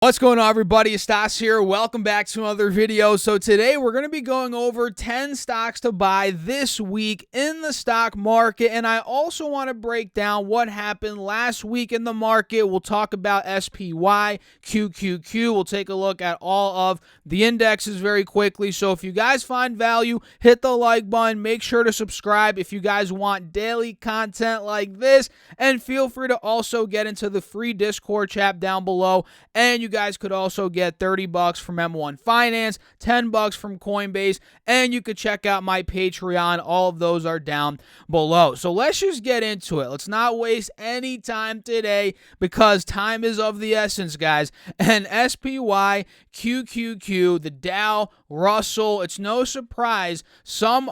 What's going on, everybody? It's Stas here. Welcome back to another video. So today we're going to be going over 10 stocks to buy this week in the stock market, and I also want to break down what happened last week in the market. We'll talk about SPY, QQQ. We'll take a look at all of the indexes very quickly. So if you guys find value, hit the like button. Make sure to subscribe if you guys want daily content like this, and feel free to also get into the free Discord chat down below. And you guys could also get $30 from M1 Finance, $10 from Coinbase, and you could check out my Patreon. All of those are down below. So let's just get into it. Let's not waste any time today because time is of the essence, guys. And SPY, QQQ, the Dow, Russell, it's no surprise. Some,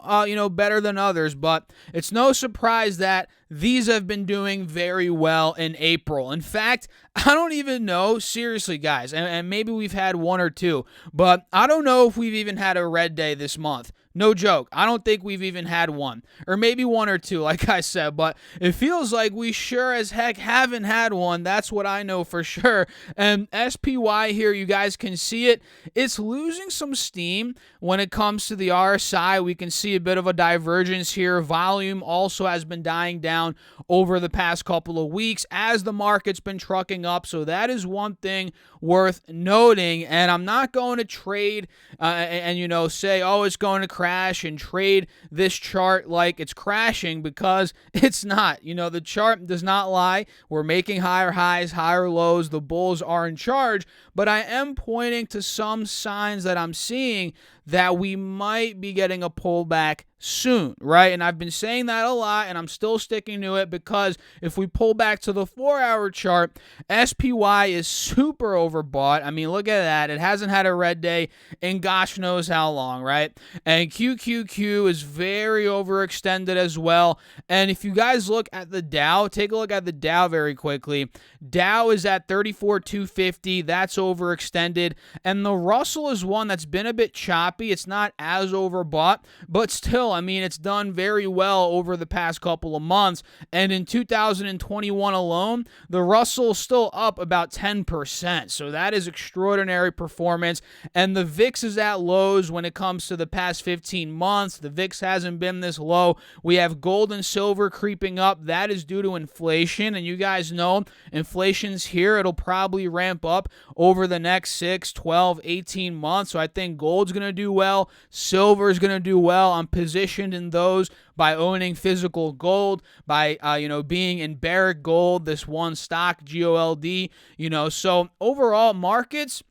better than others, but it's no surprise that these have been doing very well in April. In fact, I don't even know, seriously, guys, and maybe we've had one or two, but I don't know if we've even had a red day this month. No joke. I don't think we've even had one. Or maybe one or two, like I said. But it feels like we sure as heck haven't had one. That's what I know for sure. And SPY here, you guys can see it. It's losing some steam when it comes to the RSI. We can see a bit of a divergence here. Volume also has been dying down over the past couple of weeks as the market's been trucking up. So that is one thing worth noting. And I'm not going to trade and say, oh, it's going to crash and trade this chart like it's crashing, because it's not. The chart does not lie. We're making higher highs, higher lows. The bulls are in charge, but I am pointing to some signs that I'm seeing that we might be getting a pullback soon, right? And I've been saying that a lot, and I'm still sticking to it, because if we pull back to the 4-hour chart, SPY is super overbought. I mean, look at that. It hasn't had a red day in gosh knows how long, right? And QQQ is very overextended as well. And if you guys look at the Dow, take a look at the Dow very quickly. Dow is at 34,250. That's overextended. And the Russell is one that's been a bit choppy. It's not as overbought, but still, I mean, it's done very well over the past couple of months. And in 2021 alone, the Russell is still up about 10%. So that is extraordinary performance. And the VIX is at lows when it comes to the past 15 months. The VIX hasn't been this low. We have gold and silver creeping up. That is due to inflation. And you guys know inflation's here. It'll probably ramp up over the next 6, 12, 18 months. So I think gold's going to do well. Silver is going to do well. I'm positioned in those by owning physical gold, by being in Barrick Gold, this one stock, GOLD. So overall markets,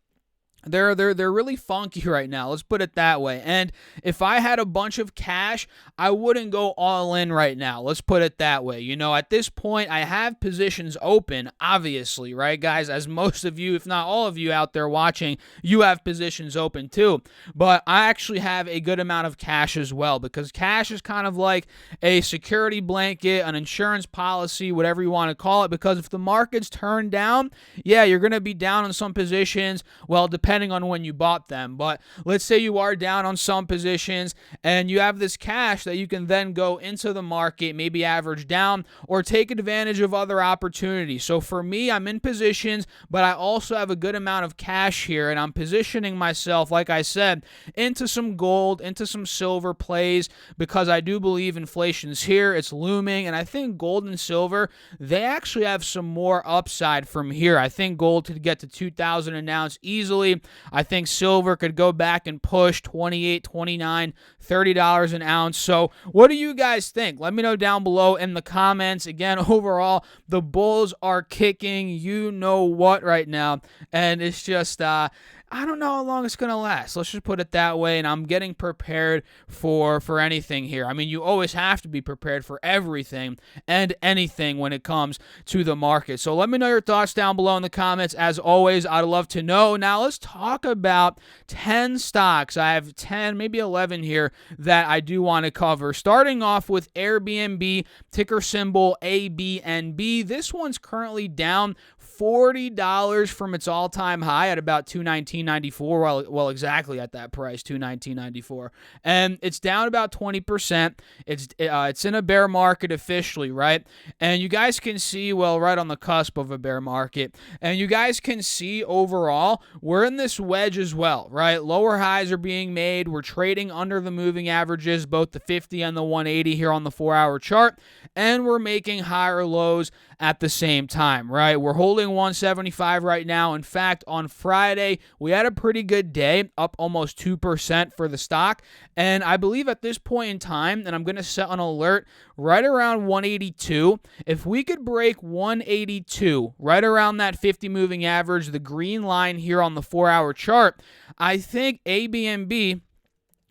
they're really funky right now. Let's put it that way. And if I had a bunch of cash, I wouldn't go all in right now. Let's put it that way. At this point, I have positions open, obviously, right, guys? As most of you, if not all of you out there watching, you have positions open too. But I actually have a good amount of cash as well, because cash is kind of like a security blanket, an insurance policy, whatever you want to call it. Because if the markets turn down, yeah, you're going to be down on some positions. Well, depending on when you bought them. But let's say you are down on some positions and you have this cash that you can then go into the market, maybe average down or take advantage of other opportunities. So for me, I'm in positions, but I also have a good amount of cash here, and I'm positioning myself, like I said, into some gold, into some silver plays, because I do believe inflation's here. It's looming, and I think gold and silver, they actually have some more upside from here. I think gold could get to 2,000 an ounce easily. I think silver could go back and push $28, $29, $30 an ounce. So what do you guys think? Let me know down below in the comments. Again, overall, the bulls are kicking you know what right now. And it's just, I don't know how long it's going to last. Let's just put it that way. And I'm getting prepared for anything here. I mean, you always have to be prepared for everything and anything when it comes to the market. So let me know your thoughts down below in the comments. As always, I'd love to know. Now let's talk about 10 stocks. I have 10, maybe 11 here that I do want to cover. Starting off with Airbnb, ticker symbol ABNB. This one's currently down $40 from its all-time high at about $219.94. Well, exactly at that price, $219.94, and it's down about 20%. It's in a bear market officially, right? And you guys can see, well, right on the cusp of a bear market, and you guys can see overall we're in this wedge as well, right? Lower highs are being made. We're trading under the moving averages, both the 50 and the 180 here on the 4-hour chart, and we're making higher lows at the same time, right? We're holding 175 right now. In fact, on Friday, we had a pretty good day, up almost 2% for the stock. And I believe at this point in time, and I'm going to set an alert right around 182. If we could break 182, right around that 50 moving average, the green line here on the 4-hour chart, I think ABNB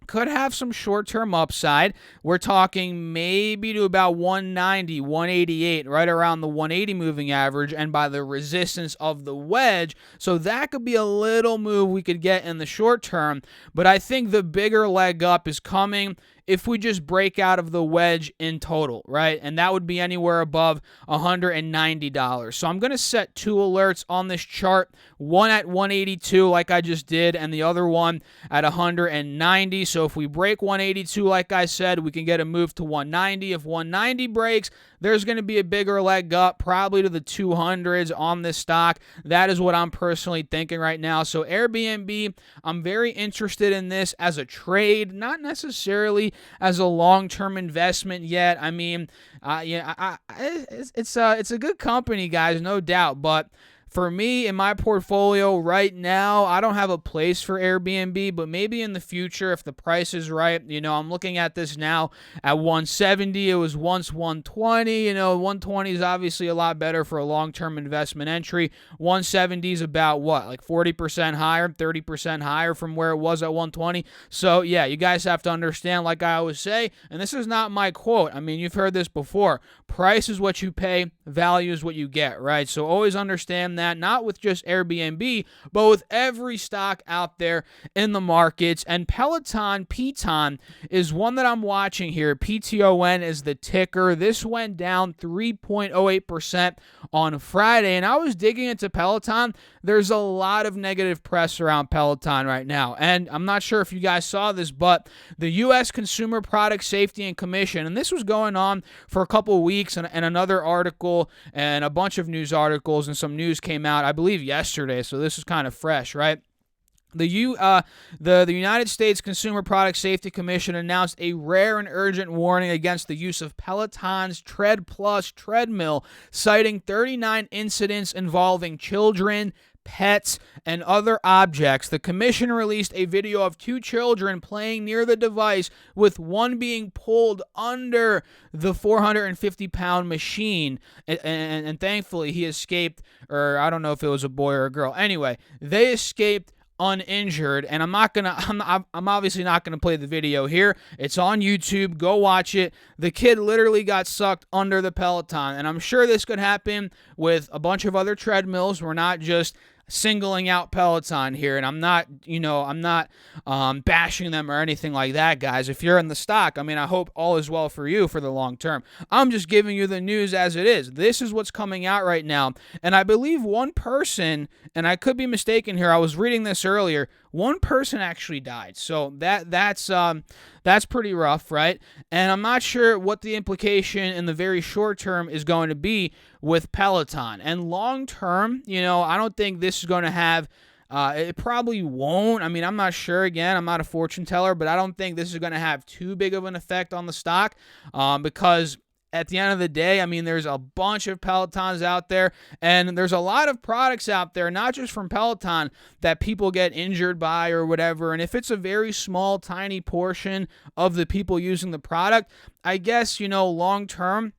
could have some short-term upside. We're talking maybe to about 190, 188, right around the 180 moving average, and by the resistance of the wedge. So that could be a little move we could get in the short term. But I think the bigger leg up is coming if we just break out of the wedge in total, right? And that would be anywhere above $190. So I'm going to set two alerts on this chart, one at 182 like I just did, and the other one at 190. So if we break 182, like I said, we can get a move to 190. If 190 breaks, there's going to be a bigger leg up, probably to the 200s on this stock. That is what I'm personally thinking right now. So Airbnb, I'm very interested in this as a trade, not necessarily as a long-term investment yet. I mean, it's a good company, guys, no doubt, but for me, in my portfolio right now, I don't have a place for Airbnb, but maybe in the future, if the price is right, I'm looking at this now at 170. It was once 120. 120 is obviously a lot better for a long-term investment entry. 170 is about what, like 40% higher, 30% higher from where it was at 120. So yeah, you guys have to understand, like I always say, and this is not my quote. I mean, you've heard this before. Price is what you pay, value is what you get, right? So always understand that. Not with just Airbnb, but with every stock out there in the markets. And Peloton, is one that I'm watching here. PTON is the ticker. This went down 3.08% on Friday. And I was digging into Peloton. There's a lot of negative press around Peloton right now. And I'm not sure if you guys saw this, but the U.S. Consumer Product Safety and Commission, and this was going on for a couple of weeks, and another article and a bunch of news articles and some news came out, I believe, yesterday, so this is kind of fresh, right? The United States Consumer Product Safety Commission announced a rare and urgent warning against the use of Peloton's Tread Plus treadmill, citing 39 incidents involving children, pets, and other objects. The commission released a video of two children playing near the device, with one being pulled under the 450-pound machine, and thankfully he escaped, or I don't know if it was a boy or a girl. Anyway, they escaped uninjured, and I'm obviously not gonna play the video here. It's on YouTube. Go watch it. The kid literally got sucked under the Peloton, and I'm sure this could happen with a bunch of other treadmills. We're not just singling out Peloton here, and I'm not bashing them or anything like that, guys. If you're in the stock, I mean, I hope all is well for you for the long term. I'm just giving you the news as it is. This is what's coming out right now, and I believe one person, and I could be mistaken here, I was reading this earlier, one person actually died. So that's pretty rough, right? And I'm not sure what the implication in the very short term is going to be with Peloton. And long term, I don't think this is going to have, it probably won't. I mean, I'm not sure. Again, I'm not a fortune teller, but I don't think this is going to have too big of an effect on the stock, because at the end of the day, I mean, there's a bunch of Pelotons out there, and there's a lot of products out there, not just from Peloton, that people get injured by or whatever. And if it's a very small, tiny portion of the people using the product, I guess, long term,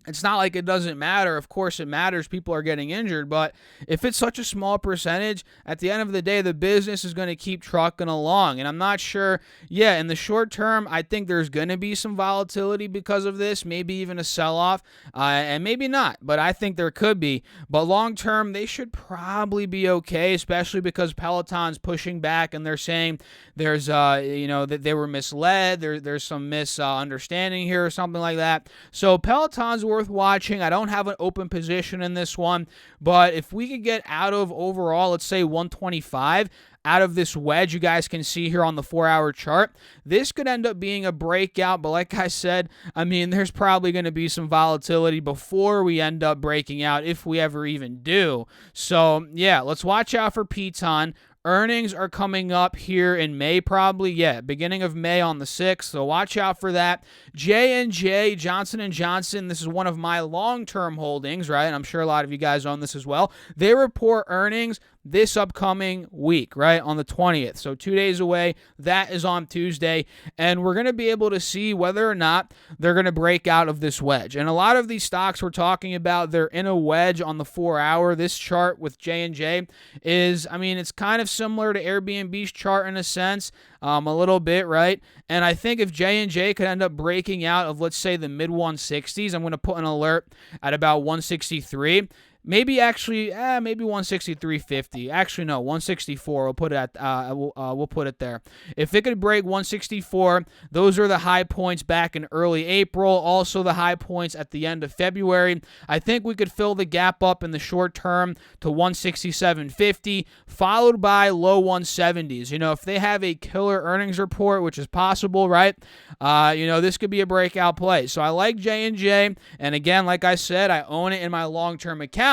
it's not like it doesn't matter. Of course it matters. People are getting injured. But if it's such a small percentage, at the end of the day, the business is going to keep trucking along. And I'm not sure. Yeah, in the short term, I think there's going to be some volatility because of this, maybe even a sell-off, and maybe not. But I think there could be. But long term, they should probably be okay, especially because Peloton's pushing back and they're saying there's, that they were misled. There's some misunderstanding here or something like that. So Peloton's worth watching. I don't have an open position in this one, but if we could get out of overall, let's say 125, out of this wedge you guys can see here on the 4-hour chart, this could end up being a breakout. But like I said, I mean, there's probably going to be some volatility before we end up breaking out, if we ever even do. So yeah, let's watch out for Piton. Earnings are coming up here in May, probably. Yeah, beginning of May on the 6th, so watch out for that. J&J, Johnson & Johnson, this is one of my long-term holdings, right? And I'm sure a lot of you guys own this as well. They report earnings this upcoming week, right, on the 20th. So 2 days away. That is on Tuesday. And we're going to be able to see whether or not they're going to break out of this wedge. And a lot of these stocks we're talking about, they're in a wedge on the 4-hour. This chart with J&J is, I mean, it's kind of similar to Airbnb's chart in a sense, a little bit, right? And I think if J&J could end up breaking out of, let's say, the mid-160s, I'm going to put an alert at about 163. Maybe actually, maybe 163.50. Actually, no, 164. We'll put it at, we'll put it there. If it could break 164, those are the high points back in early April. Also, the high points at the end of February. I think we could fill the gap up in the short term to 167.50, followed by low 170s. You know, if they have a killer earnings report, which is possible, right? You know, this could be a breakout play. So I like J&J, and again, like I said, I own it in my long-term account.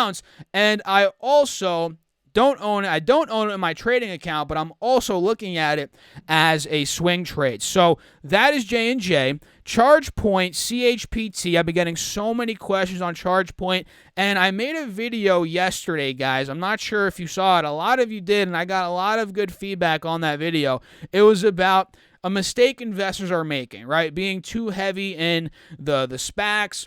And I also don't own it. I don't own it in my trading account, but I'm also looking at it as a swing trade. So that is J&J. ChargePoint, CHPT. I've been getting so many questions on ChargePoint, and I made a video yesterday, guys. I'm not sure if you saw it. A lot of you did, and I got a lot of good feedback on that video. It was about a mistake investors are making, right? Being too heavy in the SPACs,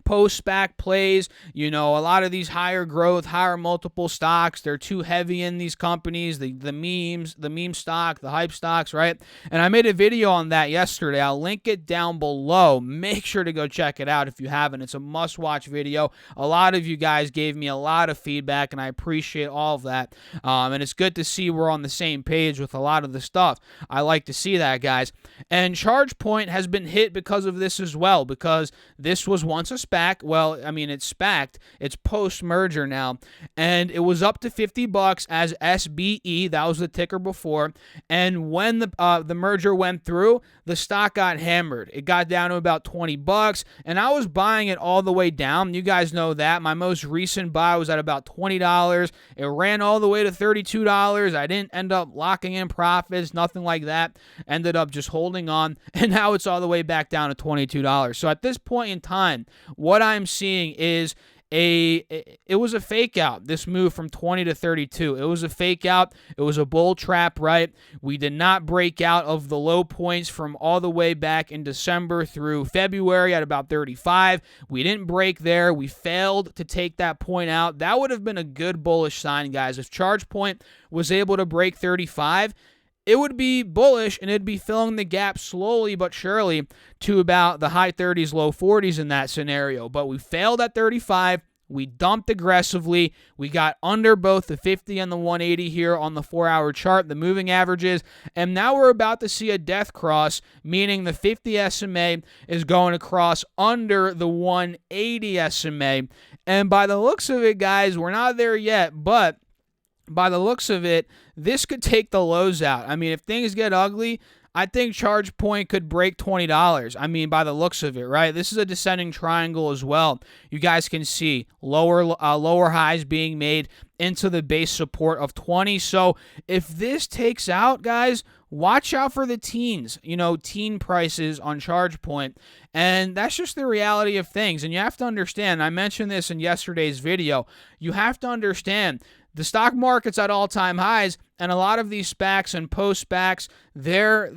post-SPAC plays. You know, a lot of these higher growth, higher multiple stocks, they're too heavy in these companies, the memes, the meme stock, the hype stocks, right? And I made a video on that yesterday. I'll link it down below. Make sure to go check it out if you haven't. It's a must-watch video. A lot of you guys gave me a lot of feedback, and I appreciate all of that. And it's good to see we're on the same page with a lot of the stuff. I like to see that, guys. And ChargePoint has been hit because of this as well, because this was once a SPAC. Well, I mean, it's SPAC'd. It's post-merger now, and it was up to $50 as SBE. That was the ticker before. And when the merger went through, the stock got hammered. It got down to about $20, and I was buying it all the way down. You guys know that. My most recent buy was at about $20. It ran all the way to $32. I didn't end up locking in profits, nothing like that. Ended up just holding on, and now it's all the way back down to $22. So at this point in time, what I'm seeing is it was a fake out, this move from 20 to 32. It was a fake out. It was a bull trap, right? We did not break out of the low points from all the way back in December through February at about 35. We didn't break there. We failed to take that point out. That would have been a good bullish sign, guys. If ChargePoint was able to break 35, it would be bullish, and it'd be filling the gap slowly but surely to about the high 30s, low 40s in that scenario. But we failed at 35. We dumped aggressively. We got under both the 50 and the 180 here on the 4-hour chart, the moving averages. And now we're about to see a death cross, meaning the 50 SMA is going to cross under the 180 SMA. And by the looks of it, guys, we're not there yet, but by the looks of it, this could take the lows out. I mean, if things get ugly, I think ChargePoint could break $20. I mean, by the looks of it, right? This is a descending triangle as well. You guys can see lower highs being made into the base support of 20. So if this takes out, guys, watch out for the teens, teen prices on ChargePoint. And that's just the reality of things. And you have to understand, I mentioned this in yesterday's video, you have to understand the stock market's at all-time highs, and a lot of these SPACs and post-SPACs, they're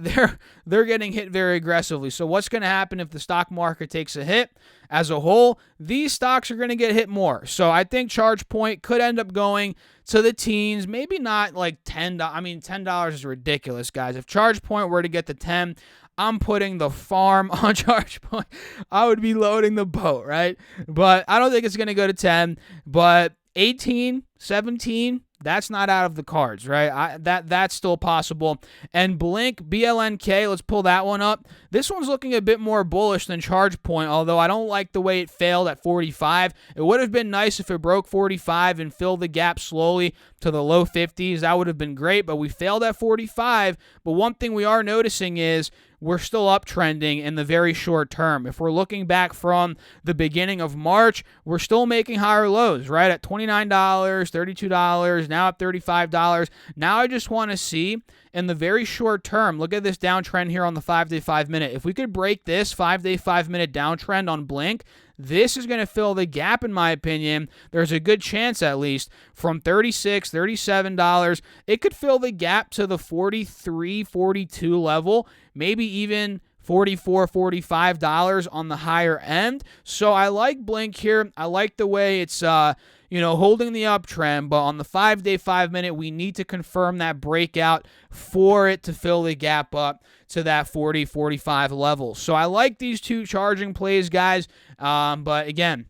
getting hit very aggressively. So what's going to happen if the stock market takes a hit? As a whole, these stocks are going to get hit more. So I think ChargePoint could end up going to the teens, maybe not like $10. I mean, $10 is ridiculous, guys. If ChargePoint were to get to 10, I'm putting the farm on ChargePoint. I would be loading the boat, right? But I don't think it's going to go to 10, but 18, 17, That's not out of the cards, right? That's still possible. And Blink, BLNK, let's pull that one up. This one's looking a bit more bullish than ChargePoint, although I don't like the way it failed at 45. It would have been nice if it broke 45 and filled the gap slowly to the low 50s. That would have been great, but we failed at 45. But one thing we are noticing is we're still uptrending in the very short term. If we're looking back from the beginning of March, we're still making higher lows, right? At $29, $32, now at $35. Now I just want to see in the very short term, look at this downtrend here on the 5-day, 5-minute. If we could break this 5-day, 5-minute downtrend on Blink, this is going to fill the gap, in my opinion. There's a good chance, at least, from $36, $37. It could fill the gap to the $43, $42 level, maybe even $44, $45 on the higher end. So I like Blink here. I like the way it's holding the uptrend, but on the 5-day, 5-minute, we need to confirm that breakout for it to fill the gap up to that 40, 45 level. So I like these two charging plays, guys. But again,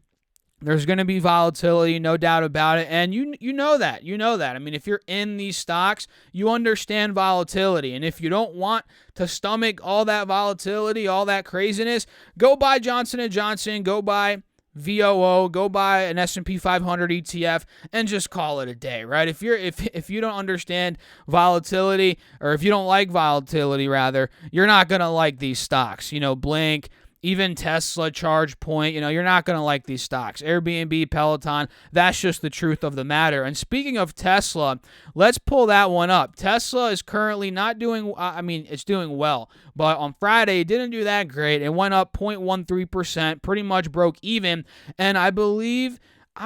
there's going to be volatility, no doubt about it. And you know that. You know that. I mean, if you're in these stocks, you understand volatility. And if you don't want to stomach all that volatility, all that craziness, go buy Johnson & Johnson, go buy VOO, go buy an S&P 500 ETF and just call it a day, right? If you don't understand volatility, or if you don't like volatility rather, you're not going to like these stocks. Blink, even Tesla, ChargePoint, you're not going to like these stocks. Airbnb, Peloton, that's just the truth of the matter. And speaking of Tesla, let's pull that one up. Tesla is currently not doing, it's doing well, but on Friday, it didn't do that great. It went up 0.13%, pretty much broke even, and I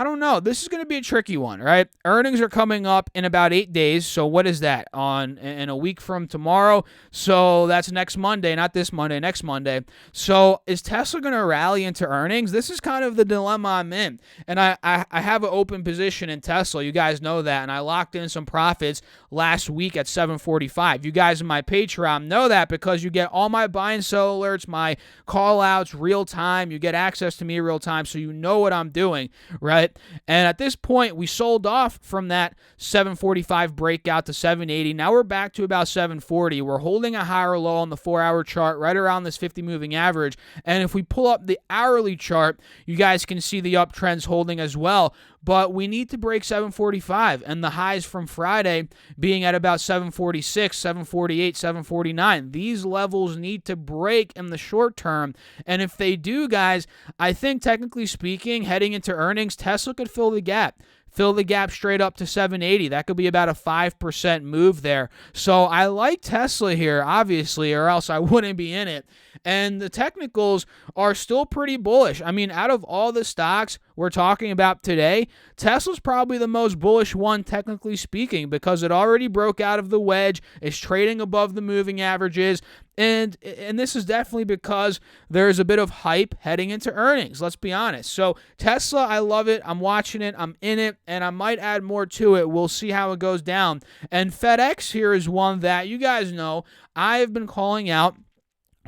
don't know. This is going to be a tricky one, right? Earnings are coming up in about 8 days. So what is that? In a week from tomorrow. So that's next Monday, not this Monday, next Monday. So is Tesla going to rally into earnings? This is kind of the dilemma I'm in. And I have an open position in Tesla. You guys know that. And I locked in some profits last week at 745. You guys in my Patreon know that because you get all my buy and sell alerts, my call outs real time. You get access to me real time. So you know what I'm doing, right? And at this point, we sold off from that 745 breakout to 780. Now we're back to about 740. We're holding a higher low on the 4-hour chart right around this 50 moving average. And if we pull up the hourly chart, you guys can see the uptrends holding as well. But we need to break 745, and the highs from Friday being at about 746, 748, 749. These levels need to break in the short term, and if they do, guys, I think technically speaking, heading into earnings, Tesla could fill the gap. Fill the gap straight up to 780. That could be about a 5% move there. So I like Tesla here, obviously, or else I wouldn't be in it. And the technicals are still pretty bullish. I mean, out of all the stocks we're talking about today, Tesla's probably the most bullish one, technically speaking, because it already broke out of the wedge, is trading above the moving averages, and this is definitely because there's a bit of hype heading into earnings, let's be honest. So Tesla, I love it. I'm watching it. I'm in it, and I might add more to it. We'll see how it goes down. And FedEx here is one that you guys know I have been calling out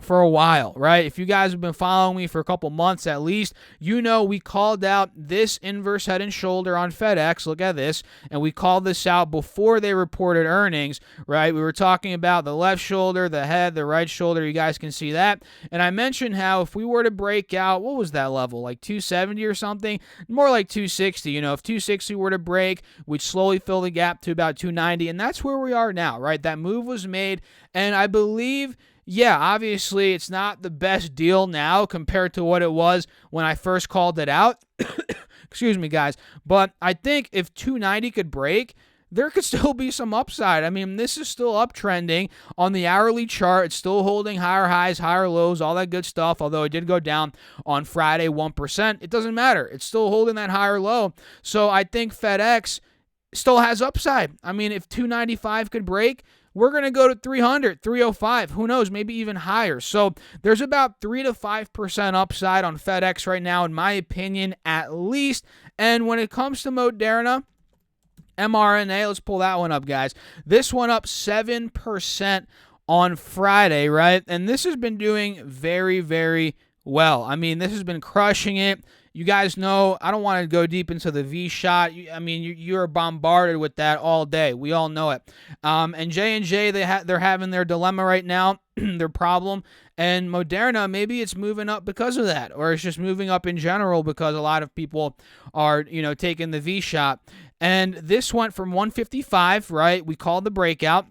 for a while, right? If you guys have been following me for a couple months at least, you know we called out this inverse head and shoulder on FedEx. Look at this. And we called this out before they reported earnings, right? We were talking about the left shoulder, the head, the right shoulder. You guys can see that. And I mentioned how if we were to break out, what was that level? Like 270 or something? More like 260. If 260 were to break, we'd slowly fill the gap to about 290. And that's where we are now, right? That move was made. And I believe, yeah, obviously it's not the best deal now compared to what it was when I first called it out. Excuse me, guys. But I think if 290 could break, there could still be some upside. I mean, this is still uptrending on the hourly chart. It's still holding higher highs, higher lows, all that good stuff, although it did go down on Friday 1%. It doesn't matter. It's still holding that higher low. So I think FedEx still has upside. I mean, if 295 could break, we're going to go to 300, 305, who knows, maybe even higher. So there's about 3 to 5% upside on FedEx right now, in my opinion, at least. And when it comes to Moderna, mRNA, let's pull that one up, guys. This one up 7% on Friday, right? And this has been doing very, very well. I mean, this has been crushing it. You guys know I don't want to go deep into the V shot. I mean, you're bombarded with that all day. We all know it. And J&J, they're having their dilemma right now, their problem. And Moderna, maybe it's moving up because of that, or it's just moving up in general because a lot of people are, taking the V shot. And this went from 155, right? We called the breakout,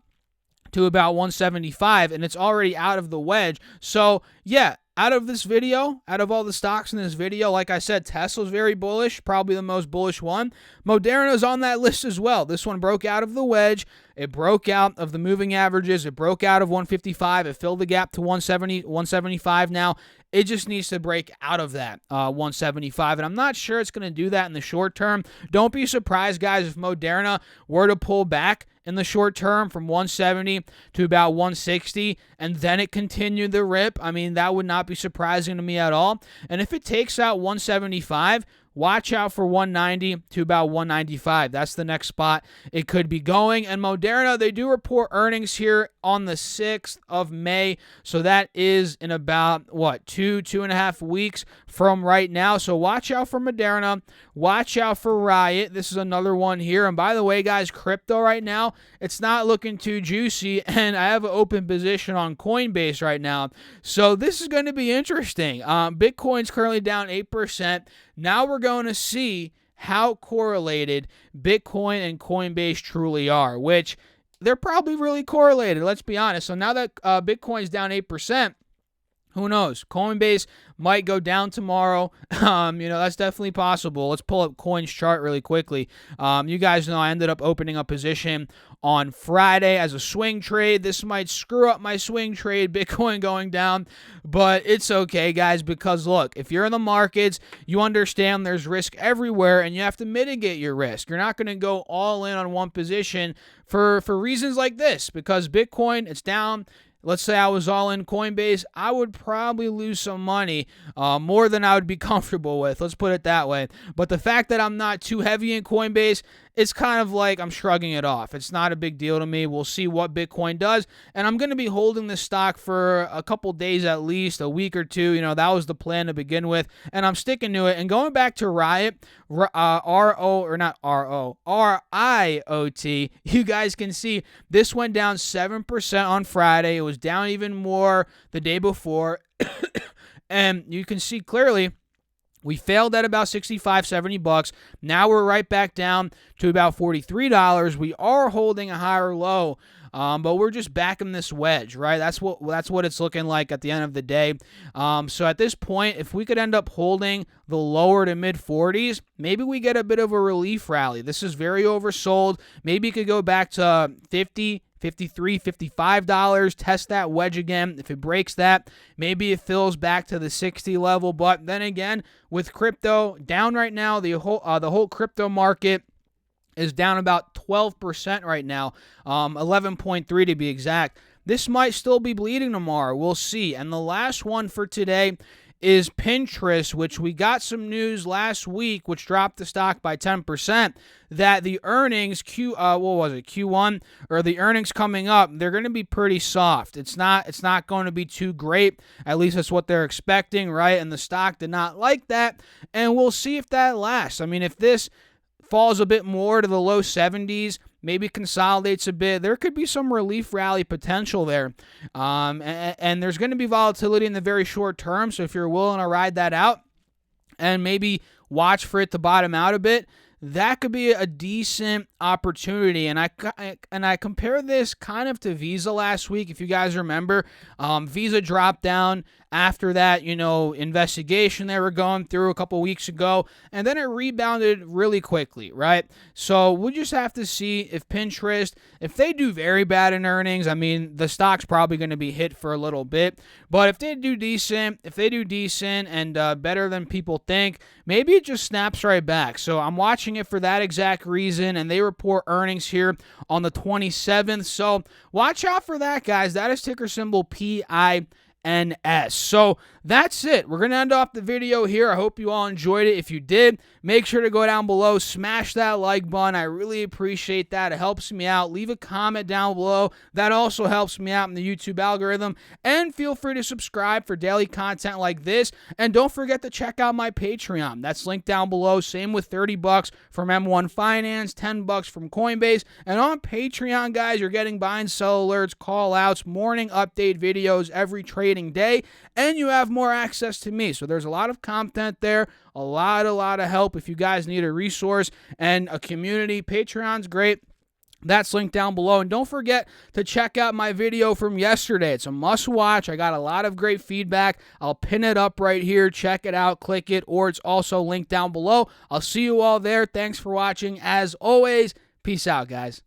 to about 175, and it's already out of the wedge. So, yeah, out of this video, out of all the stocks in this video, like I said, Tesla's very bullish, probably the most bullish one. Moderna's on that list as well. This one broke out of the wedge. It broke out of the moving averages. It broke out of 155. It filled the gap to 170, 175 now. It just needs to break out of that 175, and I'm not sure it's going to do that in the short term. Don't be surprised, guys, if Moderna were to pull back in the short term from 170 to about 160, and then it continued the rip. I mean, that would not be surprising to me at all. And if it takes out 175, watch out for 190 to about 195. That's the next spot it could be going. And Moderna, they do report earnings here on the 6th of May. So that is in about, 2.5 weeks from right now. So watch out for Moderna. Watch out for Riot. This is another one here. And by the way, guys, crypto right now, it's not looking too juicy. And I have an open position on Coinbase right now. So this is going to be interesting. Bitcoin's currently down 8%. Now we're going to see how correlated Bitcoin and Coinbase truly are, which they're probably really correlated, let's be honest. So now that Bitcoin's down 8%, who knows? Coinbase might go down tomorrow. That's definitely possible. Let's pull up Coin's chart really quickly. You guys know I ended up opening a position on Friday as a swing trade. This might screw up my swing trade, Bitcoin going down, but it's okay, guys, because look, if you're in the markets, you understand there's risk everywhere, and you have to mitigate your risk. You're not going to go all in on one position for reasons like this, because Bitcoin, it's down. Let's say I was all in Coinbase, I would probably lose some money, more than I would be comfortable with. Let's put it that way. But the fact that I'm not too heavy in Coinbase, it's kind of like I'm shrugging it off. It's not a big deal to me. We'll see what Bitcoin does. And I'm going to be holding this stock for a couple days at least, a week or two. That was the plan to begin with. And I'm sticking to it. And going back to Riot, R-I-O-T, you guys can see this went down 7% on Friday. It was down even more the day before. And you can see clearly, we failed at about $65-$70. Now we're right back down to about $43. We are holding a higher low, but we're just backing this wedge, right? That's what it's looking like at the end of the day. So at this point, if we could end up holding the lower to mid 40s, maybe we get a bit of a relief rally. This is very oversold. Maybe it could go back to 50. $53, $55, test that wedge again. If it breaks that, maybe it fills back to the 60 level. But then again, with crypto down right now, the whole crypto market is down about 12% right now, 11.3 to be exact. This might still be bleeding tomorrow. We'll see. And the last one for today is Pinterest, which we got some news last week, which dropped the stock by 10%, that the earnings, Q1, or the earnings coming up, they're going to be pretty soft. It's not going to be too great. At least that's what they're expecting, right? And the stock did not like that, and we'll see if that lasts. I mean, if this falls a bit more to the low 70s, maybe consolidates a bit, there could be some relief rally potential there. And there's going to be volatility in the very short term, so if you're willing to ride that out and maybe watch for it to bottom out a bit, that could be a decent opportunity. And I compare this kind of to Visa last week. If you guys remember, Visa dropped down after that, investigation they were going through a couple weeks ago, and then it rebounded really quickly, right? So we'll just have to see if Pinterest, if they do very bad in earnings, I mean, the stock's probably going to be hit for a little bit, but if they do decent and better than people think, maybe it just snaps right back. So I'm watching it for that exact reason, and they report earnings here on the 27th, so watch out for that, guys. That is ticker symbol PINTREST. So that's it. We're going to end off the video here. I hope you all enjoyed it. If you did, make sure to go down below, smash that like button. I really appreciate that. It helps me out. Leave a comment down below. That also helps me out in the YouTube algorithm. And feel free to subscribe for daily content like this. And don't forget to check out my Patreon. That's linked down below. Same with $30 from M1 Finance, $10 from Coinbase. And on Patreon, guys, you're getting buy and sell alerts, call outs, morning update videos every trading day, and you have more access to me. So there's a lot of content there, a lot of help if you guys need a resource and a community. Patreon's great. That's linked down below. And don't forget to check out my video from yesterday. It's a must watch. I got a lot of great feedback. I'll pin it up right here. Check it out, click it, or it's also linked down below. I'll see you all there. Thanks for watching. As always, peace out, guys.